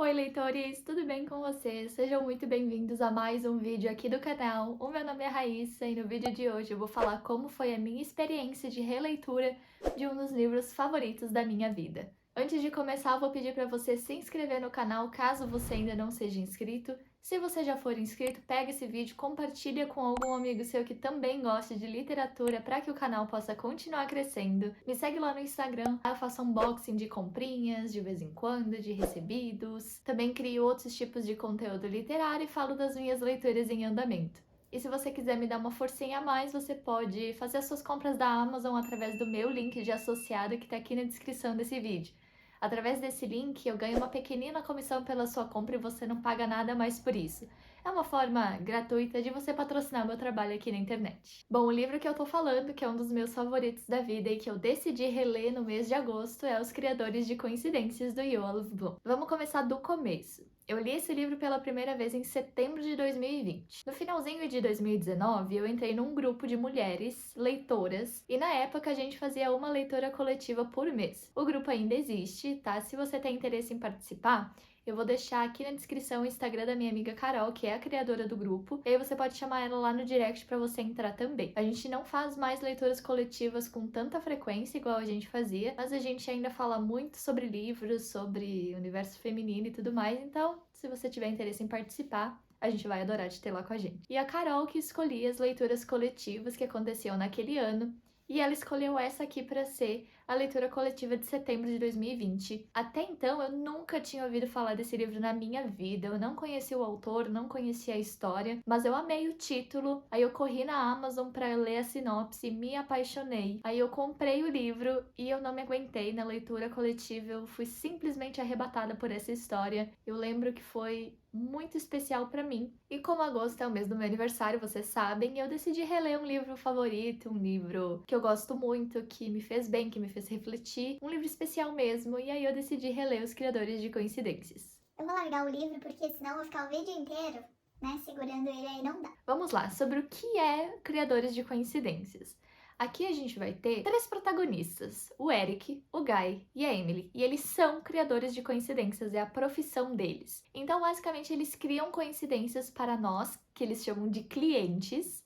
Oi, leitores, tudo bem com vocês? Sejam muito bem-vindos a mais um vídeo aqui do canal. O meu nome é Raíssa e no vídeo de hoje eu vou falar como foi a minha experiência de releitura de um dos livros favoritos da minha vida. Antes de começar, eu vou pedir para você se inscrever no canal caso você ainda não seja inscrito. Se você já for inscrito, pega esse vídeo, compartilha com algum amigo seu que também gosta de literatura para que o canal possa continuar crescendo. Me segue lá no Instagram, eu faço unboxing de comprinhas de vez em quando, de recebidos. Também crio outros tipos de conteúdo literário e falo das minhas leituras em andamento. E se você quiser me dar uma forcinha a mais, você pode fazer as suas compras da Amazon através do meu link de associado que está aqui na descrição desse vídeo. Através desse link, eu ganho uma pequenina comissão pela sua compra e você não paga nada mais por isso. É uma forma gratuita de você patrocinar meu trabalho aqui na internet. Bom, o livro que eu tô falando, que é um dos meus favoritos da vida e que eu decidi reler no mês de agosto, é Os Criadores de Coincidências, do Yuval Bloom. Vamos começar do começo. Eu li esse livro pela primeira vez em setembro de 2020. No finalzinho de 2019, eu entrei num grupo de mulheres leitoras e na época a gente fazia uma leitura coletiva por mês. O grupo ainda existe, tá? Se você tem interesse em participar, eu vou deixar aqui na descrição o Instagram da minha amiga Carol, que é a criadora do grupo, e aí você pode chamar ela lá no direct para você entrar também. A gente não faz mais leituras coletivas com tanta frequência igual a gente fazia, mas a gente ainda fala muito sobre livros, sobre universo feminino e tudo mais, então se você tiver interesse em participar, a gente vai adorar te ter lá com a gente. E a Carol que escolhia as leituras coletivas que aconteciam naquele ano, e ela escolheu essa aqui para ser a leitura coletiva de setembro de 2020. Até então, eu nunca tinha ouvido falar desse livro na minha vida, eu não conhecia o autor, não conhecia a história, mas eu amei o título, aí eu corri na Amazon para ler a sinopse, me apaixonei. Aí eu comprei o livro e eu não me aguentei na leitura coletiva, eu fui simplesmente arrebatada por essa história. Eu lembro que foi muito especial para mim. E como agosto é o mês do meu aniversário, vocês sabem, eu decidi reler um livro favorito, um livro que eu gosto muito, que me fez bem, que me fez refletir, um livro especial mesmo, e aí eu decidi reler Os Criadores de Coincidências. Eu vou largar o livro porque senão eu vou ficar o vídeo inteiro, né, segurando ele aí não dá. Vamos lá, sobre o que é Criadores de Coincidências. Aqui a gente vai ter três protagonistas, o Eric, o Guy e a Emily, e eles são criadores de coincidências, é a profissão deles. Então, basicamente, eles criam coincidências para nós, que eles chamam de clientes.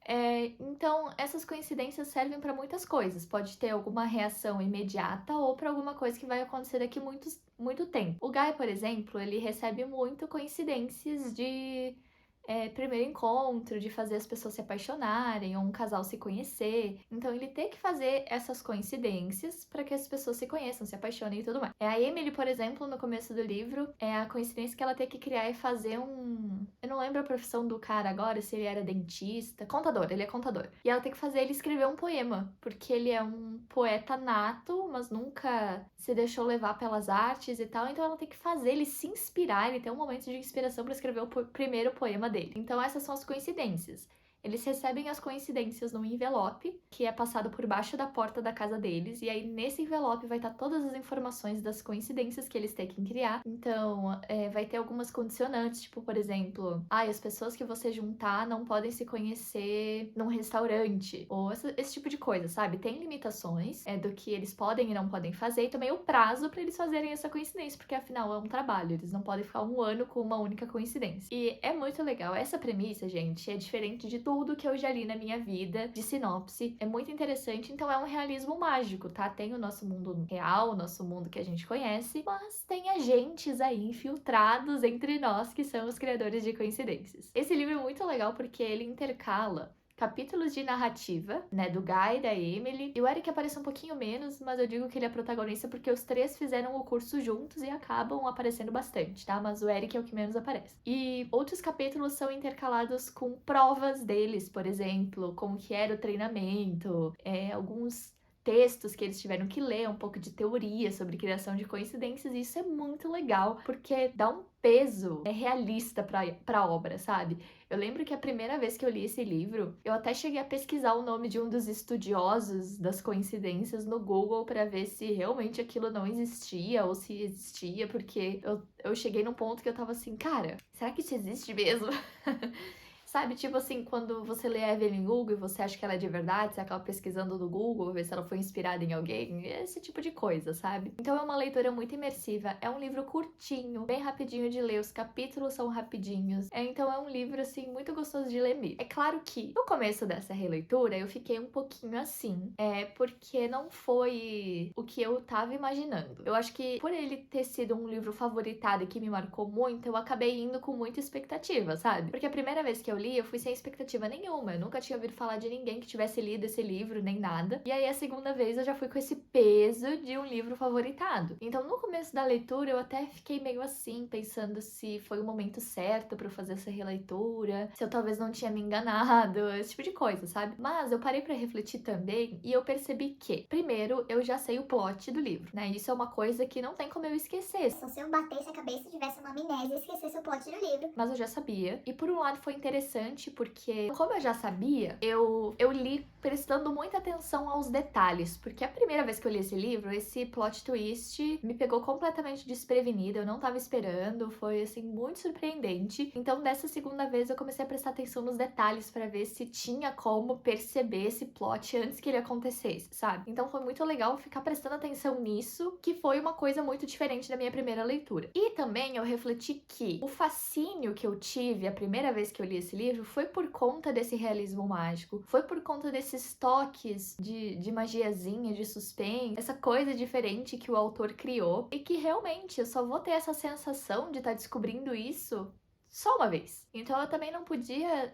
Então, essas coincidências servem para muitas coisas. Pode ter alguma reação imediata ou para alguma coisa que vai acontecer daqui muito tempo. O Guy, por exemplo, ele recebe muito coincidências de primeiro encontro, de fazer as pessoas se apaixonarem, ou um casal se conhecer. Então ele tem que fazer essas coincidências para que as pessoas se conheçam, se apaixonem e tudo mais. A Emily, por exemplo, no começo do livro, a coincidência que ela tem que criar é fazer um... Eu não lembro a profissão do cara agora, se ele era dentista. Contador, ele é contador. E ela tem que fazer ele escrever um poema, porque ele é um poeta nato, mas nunca se deixou levar pelas artes e tal. Então ela tem que fazer ele se inspirar, ele tem um momento de inspiração para escrever o primeiro poema dele. Então essas são as coincidências. Eles recebem as coincidências num envelope que é passado por baixo da porta da casa deles, e aí nesse envelope vai estar todas as informações das coincidências que eles têm que criar. Então, vai ter algumas condicionantes, tipo, por exemplo, as pessoas que você juntar não podem se conhecer num restaurante, ou esse tipo de coisa, sabe? Tem limitações do que eles podem e não podem fazer, e também o prazo para eles fazerem essa coincidência, porque afinal é um trabalho, eles não podem ficar um ano com uma única coincidência. E é muito legal. Essa premissa, gente, é diferente de tudo que eu já li na minha vida, de sinopse. É muito interessante, então é um realismo mágico, tá? Tem o nosso mundo real, o nosso mundo que a gente conhece, mas tem agentes aí infiltrados entre nós que são os criadores de coincidências. Esse livro é muito legal porque ele intercala capítulos de narrativa, né, do Guy, da Emily, e o Eric aparece um pouquinho menos, mas eu digo que ele é protagonista porque os três fizeram o curso juntos e acabam aparecendo bastante, tá? Mas o Eric é o que menos aparece. E outros capítulos são intercalados com provas deles, por exemplo, como que era o treinamento, alguns textos que eles tiveram que ler, um pouco de teoria sobre criação de coincidências, e isso é muito legal, porque dá um peso realista pra obra, sabe? Eu lembro que a primeira vez que eu li esse livro, eu até cheguei a pesquisar o nome de um dos estudiosos das coincidências no Google para ver se realmente aquilo não existia ou se existia, porque eu cheguei num ponto que eu tava assim, cara, será que isso existe mesmo? Sabe, tipo assim, quando você lê a Evelyn Hugo e você acha que ela é de verdade, você acaba pesquisando no Google, ver se ela foi inspirada em alguém, esse tipo de coisa, sabe? Então é uma leitura muito imersiva, é um livro curtinho, bem rapidinho de ler, os capítulos são rapidinhos, então é um livro, assim, muito gostoso de ler mesmo. É claro que no começo dessa releitura eu fiquei um pouquinho assim, porque não foi o que eu tava imaginando. Eu acho que por ele ter sido um livro favoritado e que me marcou muito, eu acabei indo com muita expectativa, sabe? Porque a primeira vez que eu li, eu fui sem expectativa nenhuma. Eu nunca tinha ouvido falar de ninguém que tivesse lido esse livro, nem nada. E aí, a segunda vez, eu já fui com esse peso de um livro favoritado. Então, no começo da leitura, eu até fiquei meio assim, pensando se foi o momento certo pra eu fazer essa releitura, se eu talvez não tinha me enganado, esse tipo de coisa, sabe? Mas eu parei pra refletir também e eu percebi que, primeiro, eu já sei o plot do livro, né? Isso é uma coisa que não tem como eu esquecer. Só se eu batesse a cabeça e tivesse uma amnésia e esquecesse o plot do livro. Mas eu já sabia. E por um lado foi interessante, porque como eu já sabia, eu li prestando muita atenção aos detalhes. Porque a primeira vez que eu li esse livro, esse plot twist me pegou completamente desprevenida. Eu não tava esperando, foi assim, muito surpreendente. Então, dessa segunda vez, eu comecei a prestar atenção nos detalhes pra ver se tinha como perceber esse plot antes que ele acontecesse, sabe? Então foi muito legal ficar prestando atenção nisso, que foi uma coisa muito diferente da minha primeira leitura. E também eu refleti que o fascínio que eu tive a primeira vez que eu li esse livro foi por conta desse realismo mágico, foi por conta desses toques de magiazinha, de suspense, essa coisa diferente que o autor criou, e que realmente eu só vou ter essa sensação de estar descobrindo isso só uma vez. Então eu também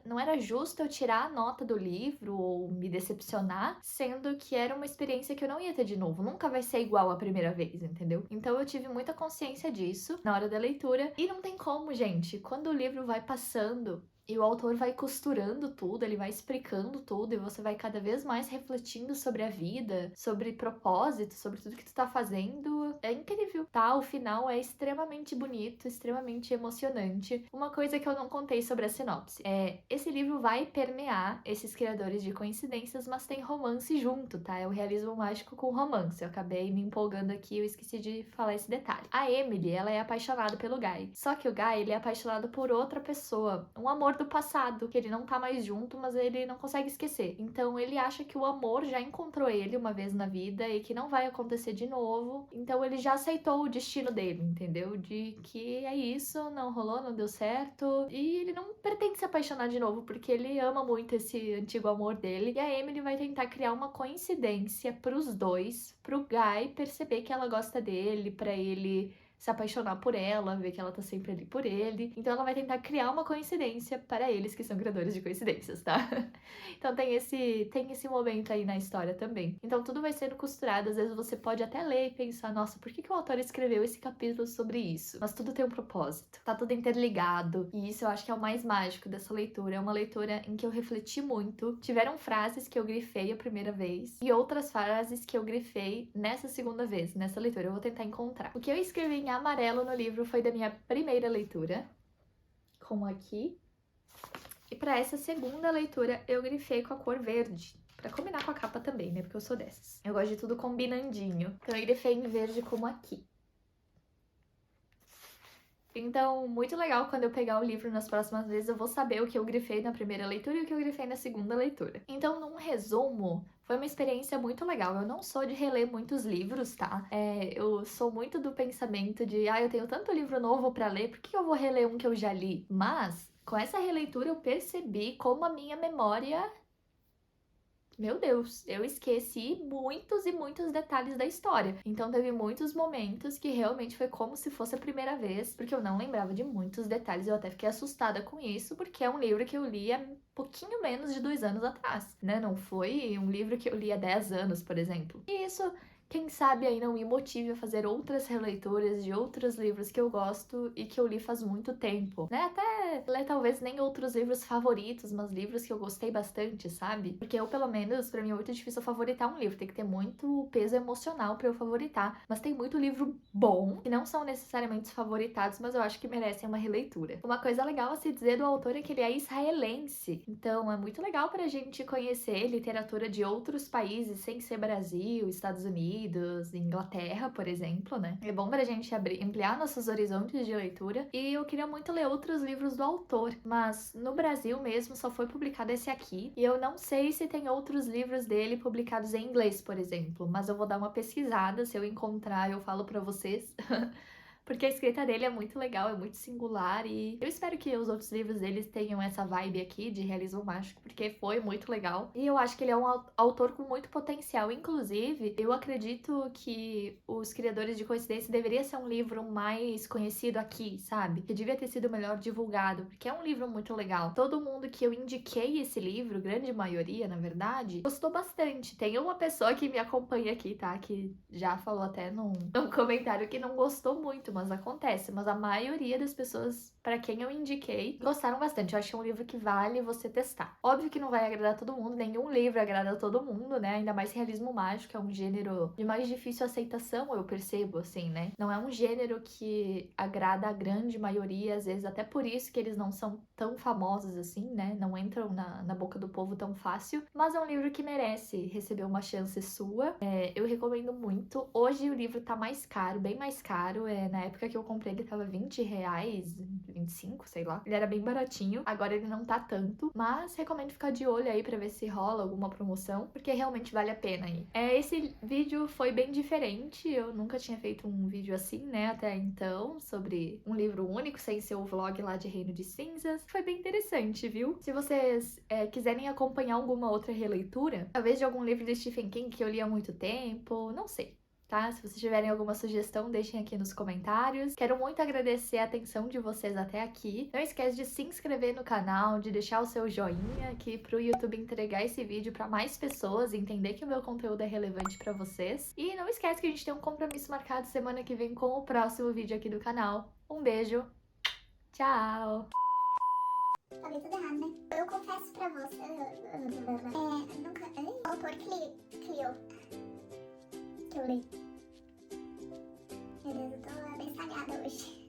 não era justo eu tirar a nota do livro ou me decepcionar, sendo que era uma experiência que eu não ia ter de novo. Nunca vai ser igual a primeira vez, entendeu? Então eu tive muita consciência disso na hora da leitura. E não tem como, gente. Quando o livro vai passando e o autor vai costurando tudo, ele vai explicando tudo, e você vai cada vez mais refletindo sobre a vida, sobre propósito, sobre tudo que tu tá fazendo. É incrível, tá? O final é extremamente bonito, extremamente emocionante. Uma coisa que eu não contei sobre a sinopse esse livro vai permear esses criadores de coincidências, mas tem romance junto, tá? É o realismo mágico com romance. Eu acabei me empolgando aqui, eu esqueci de falar esse detalhe. A Emily, ela é apaixonada pelo Guy. Só que o Guy, ele é apaixonado por outra pessoa, um amor do passado, que ele não tá mais junto, mas ele não consegue esquecer. Então ele acha que o amor já encontrou ele uma vez na vida e que não vai acontecer de novo. Então ele já aceitou o destino dele, entendeu? De que é isso, não rolou, não deu certo. E ele não pretende se apaixonar de novo, porque ele ama muito esse antigo amor dele. E a Emily vai tentar criar uma coincidência pros dois, pro Guy perceber que ela gosta dele, pra ele se apaixonar por ela, ver que ela tá sempre ali por ele. Então ela vai tentar criar uma coincidência para eles, que são criadores de coincidências, tá? Então tem esse momento aí na história também. Então tudo vai sendo costurado, às vezes você pode até ler e pensar, nossa, por que o autor escreveu esse capítulo sobre isso? Mas tudo tem um propósito, tá tudo interligado. E isso eu acho que é o mais mágico dessa leitura. É uma leitura em que eu refleti muito. Tiveram frases que eu grifei a primeira vez e outras frases que eu grifei nessa segunda vez, nessa leitura. Eu vou tentar encontrar. O que eu escrevi em amarelo no livro foi da minha primeira leitura, como aqui. E para essa segunda leitura eu grifei com a cor verde, pra combinar com a capa também, né? Porque eu sou dessas. Eu gosto de tudo combinandinho. Então eu grifei em verde como aqui. Então, muito legal quando eu pegar o livro nas próximas vezes, eu vou saber o que eu grifei na primeira leitura e o que eu grifei na segunda leitura. Então, num resumo, foi uma experiência muito legal. Eu não sou de reler muitos livros, tá? Eu sou muito do pensamento de, eu tenho tanto livro novo pra ler, por que eu vou reler um que eu já li? Mas, com essa releitura, eu percebi como a minha memória... Meu Deus, eu esqueci muitos e muitos detalhes da história. Então teve muitos momentos que realmente foi como se fosse a primeira vez, porque eu não lembrava de muitos detalhes. Eu até fiquei assustada com isso, porque é um livro que eu li há pouquinho menos de 2 anos atrás, né? Não foi um livro que eu li há 10 anos, por exemplo. E isso, quem sabe aí não me motive a fazer outras releituras de outros livros que eu gosto e que eu li faz muito tempo, né? Até ler talvez nem outros livros favoritos, mas livros que eu gostei bastante, sabe? Porque eu, pelo menos, pra mim é muito difícil favoritar um livro, tem que ter muito peso emocional pra eu favoritar. Mas tem muito livro bom, que não são necessariamente favoritados, mas eu acho que merecem uma releitura. Uma coisa legal a se dizer do autor é que ele é israelense, então é muito legal pra gente conhecer literatura de outros países, sem ser Brasil, Estados Unidos, Unidos, Inglaterra, por exemplo, né? É bom pra gente ampliar nossos horizontes de leitura. E eu queria muito ler outros livros do autor, mas no Brasil mesmo só foi publicado esse aqui. E eu não sei se tem outros livros dele publicados em inglês, por exemplo, mas eu vou dar uma pesquisada, se eu encontrar eu falo pra vocês. Porque a escrita dele é muito legal, é muito singular e eu espero que os outros livros deles tenham essa vibe aqui de realismo mágico, porque foi muito legal. E eu acho que ele é um autor com muito potencial. Inclusive, eu acredito que Os Criadores de Coincidência deveria ser um livro mais conhecido aqui, sabe? Que devia ter sido melhor divulgado, porque é um livro muito legal. Todo mundo que eu indiquei esse livro, grande maioria, na verdade, gostou bastante. Tem uma pessoa que me acompanha aqui, tá? Que já falou até num comentário que não gostou muito, mas acontece. Mas a maioria das pessoas para quem eu indiquei gostaram bastante. Eu acho que é um livro que vale você testar. Óbvio que não vai agradar todo mundo, nenhum livro agrada a todo mundo, né? Ainda mais realismo mágico, é um gênero de mais difícil aceitação, eu percebo, assim, né? Não é um gênero que agrada a grande maioria, às vezes até por isso que eles não são tão famosos assim, né? Não entram na boca do povo tão fácil. Mas é um livro que merece receber uma chance sua. Eu recomendo muito. Hoje o livro tá mais caro, bem mais caro. Na época que eu comprei ele tava R$20, 25, sei lá. Ele era bem baratinho. Agora ele não tá tanto. Mas recomendo ficar de olho aí pra ver se rola alguma promoção, porque realmente vale a pena aí. Esse vídeo foi bem diferente. Eu nunca tinha feito um vídeo assim, né, até então, sobre um livro único, sem ser o vlog lá de Reino de Cinzas. Foi bem interessante, viu? Se vocês quiserem acompanhar alguma outra releitura, talvez de algum livro de Stephen King que eu li há muito tempo, não sei. Tá? Se vocês tiverem alguma sugestão, deixem aqui nos comentários. Quero muito agradecer a atenção de vocês até aqui. Não esquece de se inscrever no canal, de deixar o seu joinha aqui pro YouTube entregar esse vídeo para mais pessoas, entender que o meu conteúdo é relevante para vocês. E não esquece que a gente tem um compromisso marcado semana que vem com o próximo vídeo aqui do canal. Um beijo, tchau! Falei tudo errado, né? Eu confesso pra você. Nunca. O autor criou. Que eu li. Meu Deus, eu tô abestalhada hoje.